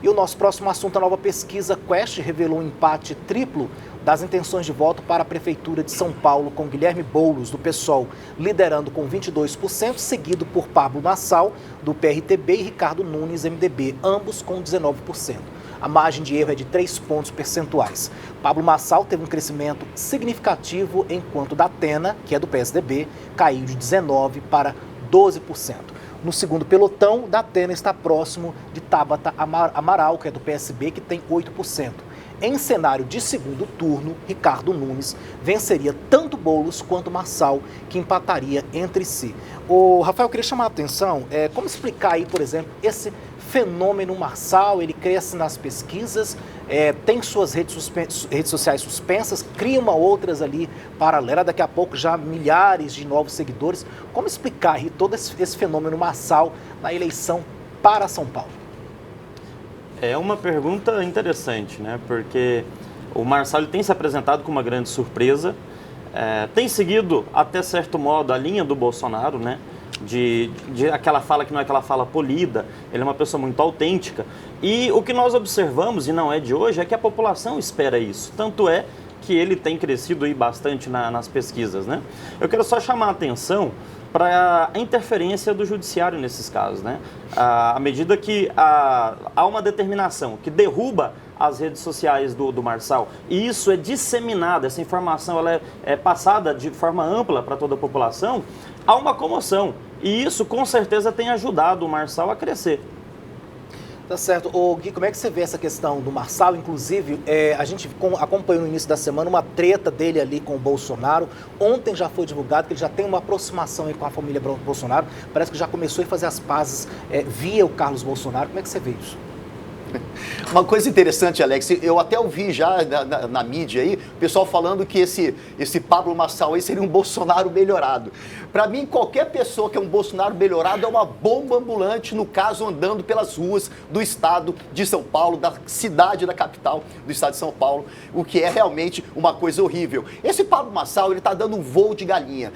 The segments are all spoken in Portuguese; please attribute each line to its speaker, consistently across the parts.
Speaker 1: E o nosso próximo assunto, a nova pesquisa Quest revelou um empate triplo das intenções de voto para a Prefeitura de São Paulo, com Guilherme Boulos, do PSOL, liderando com 22%, seguido por Pablo Nassau, do PRTB, e Ricardo Nunes, MDB, ambos com 19%. A margem de erro é de 3 pontos percentuais. Pablo Nassau teve um crescimento significativo, enquanto Datena, que é do PSDB, caiu de 19% para 12%. No segundo pelotão, Datena está próximo de Tabata Amaral, que é do PSB, que tem 8%. Em cenário de segundo turno, Ricardo Nunes venceria tanto Boulos quanto Nassau, que empataria entre si. Rafael, eu queria chamar a atenção, como explicar aí, por exemplo, esse fenômeno Nassau? Ele cresce nas pesquisas, tem suas redes sociais suspensas, cria outras ali paralela, daqui a pouco já milhares de novos seguidores. Como explicar aí todo esse fenômeno Nassau na eleição para São Paulo?
Speaker 2: É uma pergunta interessante, né? Porque o Marçal tem se apresentado com uma grande surpresa, tem seguido até certo modo a linha do Bolsonaro, né? De aquela fala que não é aquela fala polida, ele é uma pessoa muito autêntica. E o que nós observamos, e não é de hoje, é que a população espera isso. Tanto é que ele tem crescido aí bastante nas pesquisas, né? Eu quero só chamar a atenção para a interferência do judiciário nesses casos, né? À medida que há uma determinação que derruba as redes sociais do Marçal, e isso é disseminado, essa informação ela é passada de forma ampla para toda a população, há uma comoção. E isso, com certeza, tem ajudado o Marçal a crescer.
Speaker 1: Tá certo. Gui, como é que você vê essa questão do Marçal? Inclusive, a gente acompanhou no início da semana uma treta dele ali com o Bolsonaro. Ontem já foi divulgado que ele já tem uma aproximação aí com a família Bolsonaro. Parece que já começou a fazer as pazes via o Carlos Bolsonaro. Como é que você vê isso?
Speaker 3: Uma coisa interessante, Alex, eu até ouvi já na mídia aí, o pessoal falando que esse Pablo Nassau aí seria um Bolsonaro melhorado. Para mim, qualquer pessoa que é um Bolsonaro melhorado é uma bomba ambulante, no caso, andando pelas ruas do estado de São Paulo, da cidade, da capital do estado de São Paulo, o que é realmente uma coisa horrível. Esse Pablo Nassau, ele tá dando um voo de galinha.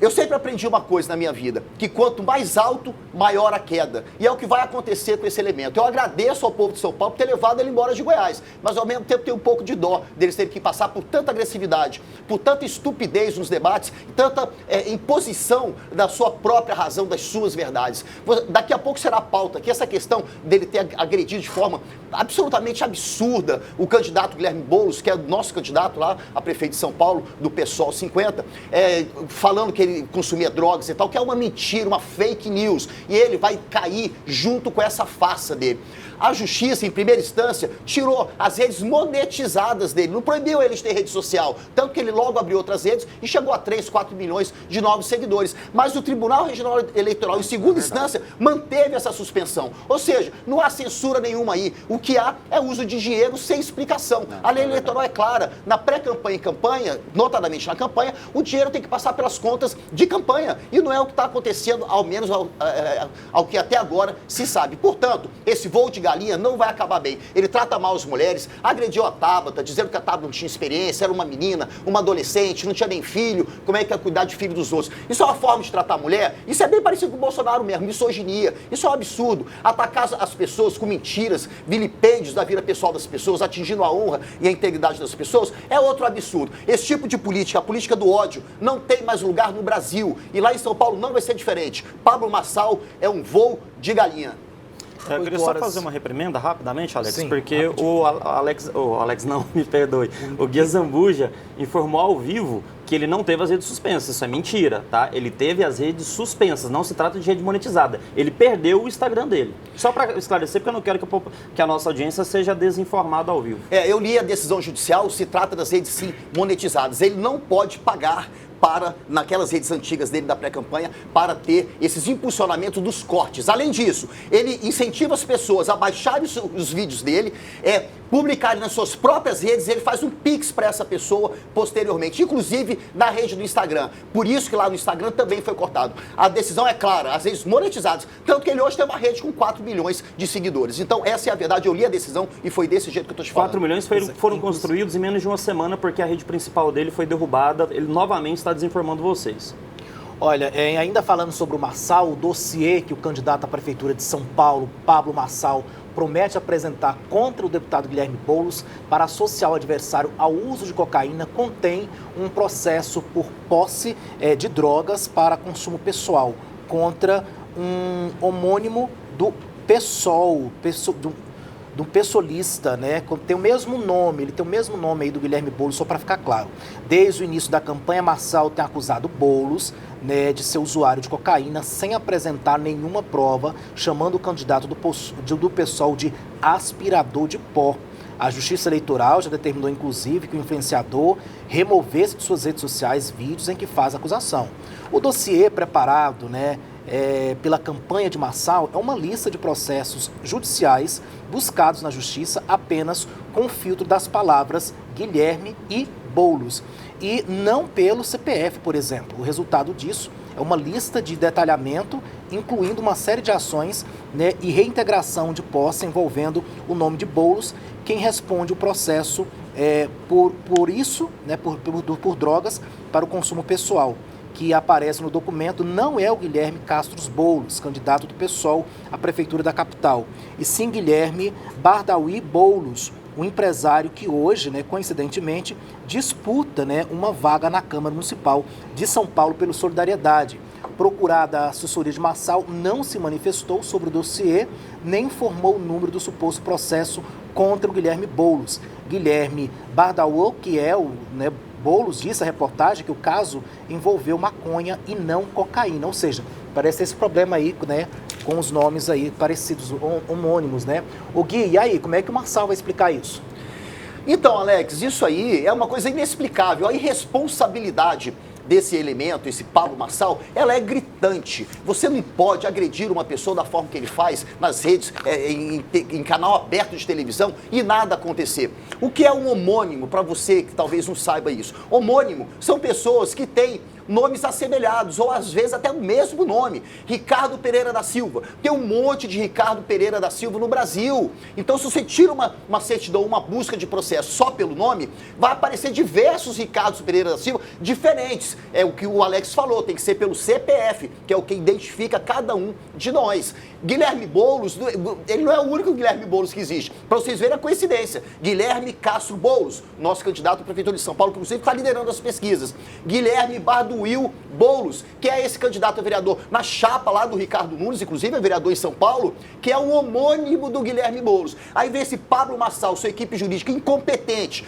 Speaker 3: Eu sempre aprendi uma coisa na minha vida, que quanto mais alto, maior a queda. E é o que vai acontecer com esse elemento. Eu agradeço ao povo de São Paulo por ter levado ele embora de Goiás, mas ao mesmo tempo tenho um pouco de dó deles terem que passar por tanta agressividade, por tanta estupidez nos debates, tanta imposição da sua própria razão, das suas verdades. Daqui a pouco será a pauta que essa questão dele ter agredido de forma absolutamente absurda o candidato Guilherme Boulos, que é o nosso candidato lá a prefeito de São Paulo, do PSOL 50, falando que ele consumia drogas e tal, que é uma mentira, uma fake news. E ele vai cair junto com essa farsa dele. A justiça, em primeira instância, tirou as redes monetizadas dele, não proibiu ele de ter rede social, tanto que ele logo abriu outras redes e chegou a 3, 4 milhões de novos seguidores. Mas o Tribunal Regional Eleitoral, em segunda instância, manteve essa suspensão. Ou seja, não há censura nenhuma aí. O que há é uso de dinheiro sem explicação. A lei eleitoral é clara. Na pré-campanha e campanha, notadamente na campanha, o dinheiro tem que passar pelas contas de campanha. E não é o que está acontecendo, ao menos ao que até agora se sabe. Portanto, esse voo de galinha não vai acabar bem. Ele trata mal as mulheres, agrediu a Tabata, dizendo que a Tabata não tinha experiência, era uma menina, uma adolescente, não tinha nem filho, como é que ia cuidar de filho dos outros? Isso é uma forma de tratar a mulher? Isso é bem parecido com o Bolsonaro mesmo, misoginia. Isso é um absurdo. Atacar as pessoas com mentiras, vilipêndios da vida pessoal das pessoas, atingindo a honra e a integridade das pessoas, é outro absurdo. Esse tipo de política, a política do ódio, não tem mais lugar no Brasil. E lá em São Paulo não vai ser diferente. Pablo Nassau é um voo de galinha.
Speaker 2: Eu queria só fazer uma reprimenda rapidamente, Alex,
Speaker 1: Sim,
Speaker 2: porque
Speaker 1: rapidinho.
Speaker 2: o Alex não, me perdoe, o Gui Zambuja informou ao vivo que ele não teve as redes suspensas. Isso é mentira, tá? Ele teve as redes suspensas, não se trata de rede monetizada. Ele perdeu o Instagram dele. Só para esclarecer, porque eu não quero que a nossa audiência seja desinformada ao vivo.
Speaker 3: Eu li a decisão judicial, se trata das redes sim monetizadas. Ele não pode pagar naquelas redes antigas dele da pré-campanha, para ter esses impulsionamentos dos cortes. Além disso, ele incentiva as pessoas a baixarem os vídeos dele, publicarem nas suas próprias redes, ele faz um pix para essa pessoa posteriormente, inclusive na rede do Instagram. Por isso que lá no Instagram também foi cortado. A decisão é clara, as redes monetizadas, tanto que ele hoje tem uma rede com 4 milhões de seguidores. Então essa é a verdade, eu li a decisão e foi desse jeito que eu estou te falando.
Speaker 2: 4 milhões foram construídos em menos de uma semana, porque a rede principal dele foi derrubada. Ele novamente está desinformando vocês.
Speaker 1: Olha, ainda falando sobre o Nassau, o dossiê que o candidato à Prefeitura de São Paulo, Pablo Nassau, promete apresentar contra o deputado Guilherme Boulos para associar o adversário ao uso de cocaína contém um processo por posse de drogas para consumo pessoal contra um homônimo do PSOL, do pessoalista, né? Tem o mesmo nome, ele tem o mesmo nome aí do Guilherme Boulos, só para ficar claro. Desde o início da campanha, Marçal tem acusado Boulos, né, de ser usuário de cocaína sem apresentar nenhuma prova, chamando o candidato do PSOL de aspirador de pó. A Justiça Eleitoral já determinou, inclusive, que o influenciador removesse de suas redes sociais vídeos em que faz acusação. O dossiê preparado, né, pela campanha de Marçal é uma lista de processos judiciais buscados na Justiça apenas com o filtro das palavras Guilherme e Boulos, e não pelo CPF, por exemplo. O resultado disso é uma lista de detalhamento, incluindo uma série de ações, né, e reintegração de posse envolvendo o nome de Boulos, quem responde o processo por isso, né, por drogas para o consumo pessoal, que aparece no documento, não é o Guilherme Castro Boulos, candidato do PSOL à Prefeitura da capital, e sim Guilherme Bardauí Boulos, um empresário que hoje, né, coincidentemente, disputa, né, uma vaga na Câmara Municipal de São Paulo pelo Solidariedade. Procurada a assessoria de Marçal, não se manifestou sobre o dossiê, nem informou o número do suposto processo contra o Guilherme Boulos. Guilherme Bardauí, que é o, né, Boulos, disse à reportagem que o caso envolveu maconha e não cocaína, ou seja, parece esse problema aí, né, com os nomes aí parecidos, homônimos, né? O Gui, e aí, como é que o Marçal vai explicar isso?
Speaker 3: Então, Alex, isso aí é uma coisa inexplicável, a irresponsabilidade desse elemento, esse Pablo Marçal, ela é gritante. Você não pode agredir uma pessoa da forma que ele faz nas redes, em canal aberto de televisão e nada acontecer. O que é um homônimo, para você que talvez não saiba isso? Homônimo são pessoas que têm nomes assemelhados, ou às vezes até o mesmo nome. Ricardo Pereira da Silva. Tem um monte de Ricardo Pereira da Silva no Brasil. Então, se você tira uma certidão, uma busca de processo só pelo nome, vai aparecer diversos Ricardos Pereira da Silva diferentes. É o que o Alex falou, tem que ser pelo CPF, que é o que identifica cada um de nós. Guilherme Boulos, ele não é o único Guilherme Boulos que existe. Para vocês verem a coincidência. Guilherme Castro Boulos, nosso candidato à Prefeitura de São Paulo, que inclusive está liderando as pesquisas. Guilherme Bardauí Boulos, que é esse candidato a vereador na chapa lá do Ricardo Nunes, inclusive é vereador em São Paulo, que é o homônimo do Guilherme Boulos. Aí vem esse Pablo Marçal, sua equipe jurídica incompetente,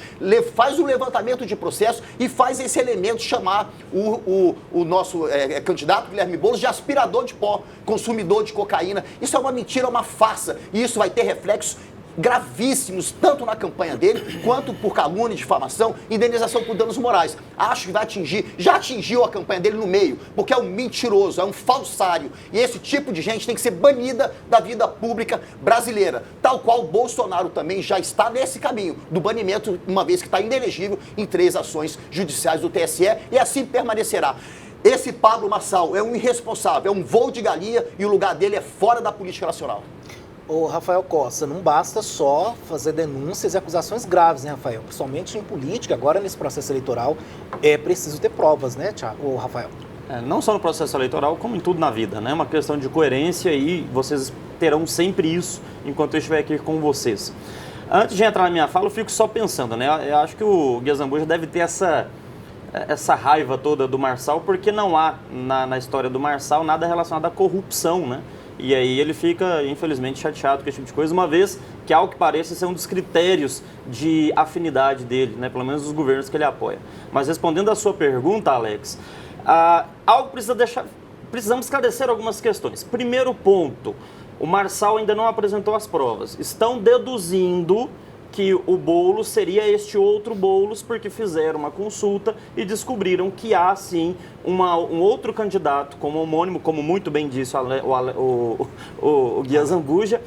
Speaker 3: faz o levantamento de processo e faz esse elemento chamar o nosso candidato Guilherme Boulos de aspirador de pó, consumidor de cocaína. Isso é uma mentira, uma farsa, e isso vai ter reflexos gravíssimos, tanto na campanha dele, quanto por calúnia, difamação, indenização por danos morais. Acho que vai atingir, já atingiu a campanha dele no meio, porque é um mentiroso, é um falsário. E esse tipo de gente tem que ser banida da vida pública brasileira. Tal qual o Bolsonaro também já está nesse caminho do banimento, uma vez que está inelegível em 3 ações judiciais do TSE, e assim permanecerá. Esse Pablo Marçal é um irresponsável, é um voo de galinha, e o lugar dele é fora da política nacional.
Speaker 1: Ô, Rafael Costa, não basta só fazer denúncias e acusações graves, né, Rafael? Principalmente em política, agora nesse processo eleitoral, é preciso ter provas, né, Thiago? Ô, Rafael?
Speaker 2: Não só no processo eleitoral, como em tudo na vida, né? É uma questão de coerência e vocês terão sempre isso enquanto eu estiver aqui com vocês. Antes de entrar na minha fala, eu fico só pensando, né? Eu acho que o Gui Zambuja deve ter essa raiva toda do Marçal, porque não há na história do Marçal nada relacionado à corrupção, né? E aí ele fica, infelizmente, chateado com esse tipo de coisa, uma vez que, ao que parece, esse é um dos critérios de afinidade dele, né? Pelo menos dos governos que ele apoia. Mas respondendo à sua pergunta, Alex, precisamos esclarecer algumas questões. Primeiro ponto, o Marçal ainda não apresentou as provas. Estão deduzindo que o Boulos seria este outro Boulos, porque fizeram uma consulta e descobriram que há, sim, um outro candidato como homônimo, como muito bem disse o Gui Zambuja,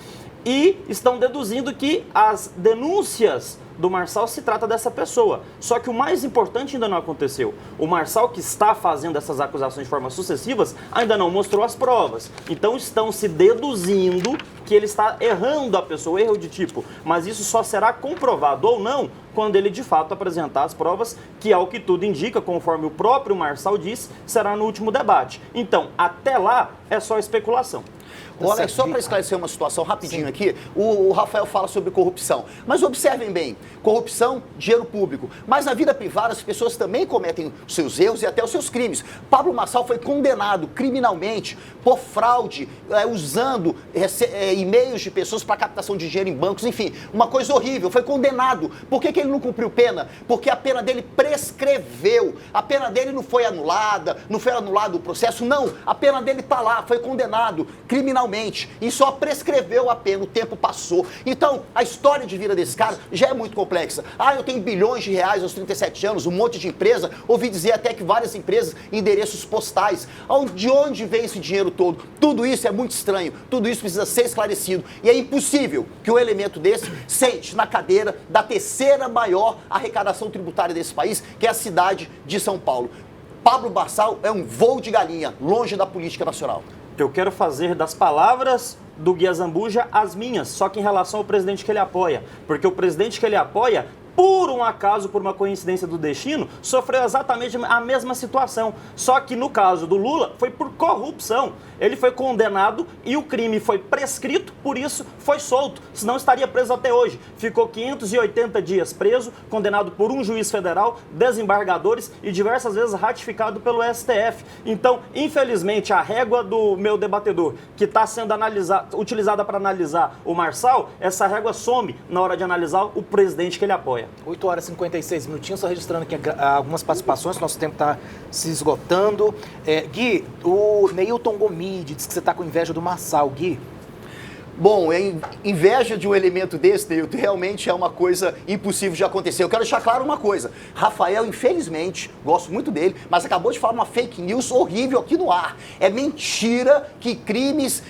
Speaker 2: e estão deduzindo que as denúncias do Marçal se trata dessa pessoa. Só que o mais importante ainda não aconteceu. O Marçal, que está fazendo essas acusações de forma sucessivas, ainda não mostrou as provas. Então estão se deduzindo que ele está errando a pessoa, erro de tipo. Mas isso só será comprovado ou não quando ele de fato apresentar as provas, que ao que tudo indica, conforme o próprio Marçal disse, será no último debate. Então, até lá, é só especulação.
Speaker 3: Alex, só para esclarecer uma situação rapidinho aqui, o Rafael fala sobre corrupção. Mas observem bem, corrupção, dinheiro público. Mas na vida privada as pessoas também cometem os seus erros e até os seus crimes. Pablo Marçal foi condenado criminalmente por fraude, usando e-mails de pessoas para captação de dinheiro em bancos, enfim, uma coisa horrível. Foi condenado. Por que ele não cumpriu pena? Porque a pena dele prescreveu. A pena dele não foi anulada, não foi anulado o processo, não. A pena dele está lá, foi condenado criminalmente e só prescreveu a pena, o tempo passou. Então, a história de vida desse cara já é muito complexa. Eu tenho bilhões de reais aos 37 anos, um monte de empresa, ouvi dizer até que várias empresas, endereços postais. De onde vem esse dinheiro todo? Tudo isso é muito estranho, tudo isso precisa ser esclarecido e é impossível que um elemento desse sente na cadeira da terceira maior arrecadação tributária desse país, que é a cidade de São Paulo. Pablo Marçal é um voo de galinha, longe da política nacional.
Speaker 2: Eu quero fazer das palavras do Guia Zambuja as minhas, só que em relação ao presidente que ele apoia. Porque o presidente que ele apoia, por um acaso, por uma coincidência do destino, sofreu exatamente a mesma situação. Só que no caso do Lula, foi por corrupção. Ele foi condenado e o crime foi prescrito, por isso foi solto. Senão estaria preso até hoje. Ficou 580 dias preso, condenado por um juiz federal, desembargadores e diversas vezes ratificado pelo STF. Então, infelizmente, a régua do meu debatedor, que está sendo utilizada para analisar o Marçal, essa régua some na hora de analisar o presidente que ele apoia.
Speaker 1: 8 horas e 56 minutinhos, só registrando aqui algumas participações, nosso tempo está se esgotando. Gui, o Neilton Gomide diz que você está com inveja do Marçal. Gui?
Speaker 3: Bom, inveja de um elemento desse, Neilton, realmente é uma coisa impossível de acontecer. Eu quero deixar claro uma coisa. Rafael, infelizmente, gosto muito dele, mas acabou de falar uma fake news horrível aqui no ar. É mentira que crimes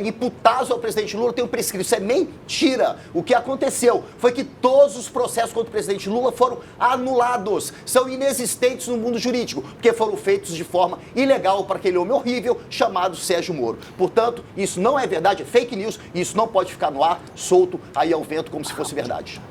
Speaker 3: imputados ao presidente Lula tenham prescrito. Isso é mentira. O que aconteceu foi que todos os processos contra o presidente Lula foram anulados. São inexistentes no mundo jurídico, porque foram feitos de forma ilegal para aquele homem horrível chamado Sérgio Moro. Portanto, isso não é verdade, é fake news. Isso não pode ficar no ar, solto, aí ao vento, como se fosse verdade.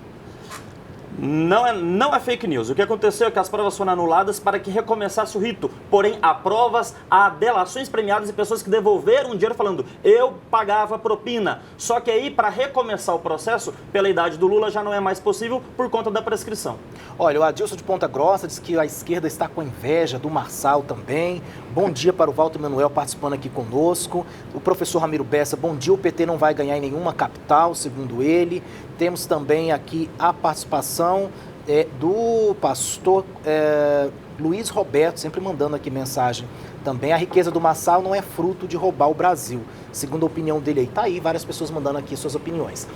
Speaker 2: Não é fake news. O que aconteceu é que as provas foram anuladas para que recomeçasse o rito. Porém, há provas, há delações premiadas e pessoas que devolveram o dinheiro falando eu pagava propina. Só que aí, para recomeçar o processo, pela idade do Lula, já não é mais possível por conta da prescrição.
Speaker 1: Olha, o Adilson de Ponta Grossa diz que a esquerda está com inveja do Marçal também. Bom dia para o Walter Manuel participando aqui conosco. O professor Ramiro Bessa, bom dia. O PT não vai ganhar em nenhuma capital, segundo ele. Temos também aqui a participação do pastor Luiz Roberto, sempre mandando aqui mensagem também. A riqueza do Marçal não é fruto de roubar o Brasil. Segundo a opinião dele aí, tá aí, várias pessoas mandando aqui suas opiniões.